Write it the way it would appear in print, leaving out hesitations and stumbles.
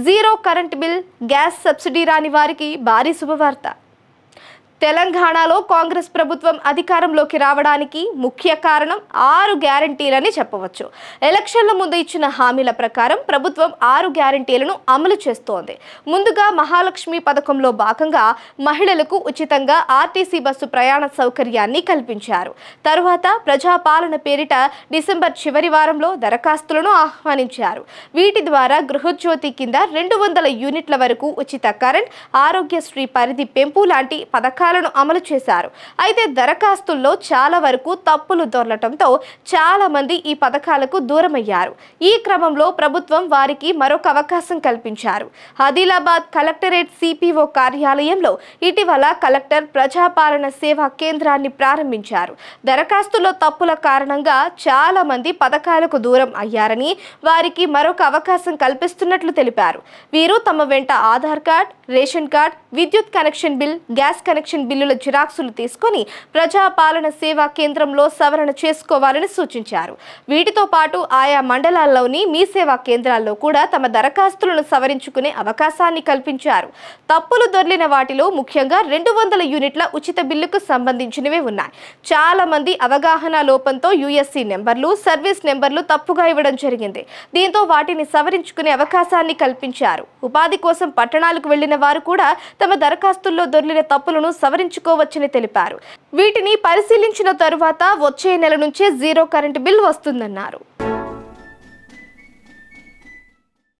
Zero current bill, gas subsidy రాని వారికి భారీ శుభవార్త. తెలంగాణలో కాంగ్రెస్ ప్రభుత్వం అధికారంలోకి రావడానికి ముఖ్య కారణం 6 గ్యారంటీలని చెప్పవచ్చు. ఎలక్షన్ల ముందు ఇచ్చిన హామీల ప్రకారం ప్రభుత్వం 6 గ్యారంటీలను అమలు చేస్తోంది. ముందుగా మహాలక్ష్మి పథకంలో భాగంగా మహిళలకు ఉచితంగా ఆర్టీసీ బస్సు ప్రయాణ సౌకర్యాన్ని కల్పించారు. తరువాత ప్రజాపాలన పేరిట డిసెంబర్ చివరి వారంలో దరఖాస్తులను ఆహ్వానించారు. వీటి ద్వారా గృహజ్యోతి కింద 200 యూనిట్ల వరకు ఉచిత కరెంట్, ఆరోగ్యశ్రీ పరిధి పెంపు లాంటి పథకాలు అమలు చేశారు. అయితే దరఖాస్తుల్లో చాలా వరకు తప్పులు దొరలటంతో చాలా మంది ఈ పథకాలకు దూరమయ్యారు. ఈ క్రమంలో ప్రభుత్వం వారికి మరొక అవకాశం కల్పించారు. ఆదిలాబాద్ కలెక్టరేట్ సిపిఓ కార్యాలయంలో ఇటీవల కలెక్టర్ ప్రజాపాలన సేవా కేంద్రాన్ని ప్రారంభించారు. దరఖాస్తులో తప్పుల కారణంగా చాలా మంది పథకాలకు దూరం అయ్యారని, వారికి మరొక అవకాశం కల్పిస్తున్నట్లు తెలిపారు. వీరు తమ వెంట ఆధార్ కార్డ్, రేషన్ కార్డ్, విద్యుత్ కనెక్షన్ బిల్, గ్యాస్ కనెక్షన్ బిల్లుల జిరాక్సులు తీసుకొని ప్రజాపాలన సేవా కేంద్రంలో సవరణ చేసుకోవాలని సూచించారు. వీటితో పాటు ఆయా మండలాల్లోని మీ సేవా కేంద్రాల్లో కూడా తమ దరఖాస్తులను సవరించుకునే అవకాశాన్ని కల్పించారు. తప్పులు దొర్లిన వాటిలో ముఖ్యంగా 200 యూనిట్ల ఉచిత బిల్లుకు సంబంధించినవే ఉన్నాయి. చాలా మంది అవగాహన లోపంతో యుఎస్సి నెంబర్లు, సర్వీస్ నెంబర్లు తప్పుగా ఇవ్వడం జరిగింది. దీంతో వాటిని సవరించుకునే అవకాశాన్ని కల్పించారు. ఉపాధి కోసం పట్టణాలకు వెళ్లిన వారు కూడా తమ దరఖాస్తుల్లో దొర్లిన తప్పులను సవరించుకోవచ్చని తెలిపారు. వీటిని పరిశీలించిన తరువాత వచ్చే నెల నుంచే జీరో కరెంట్ బిల్ వస్తుందన్నారు.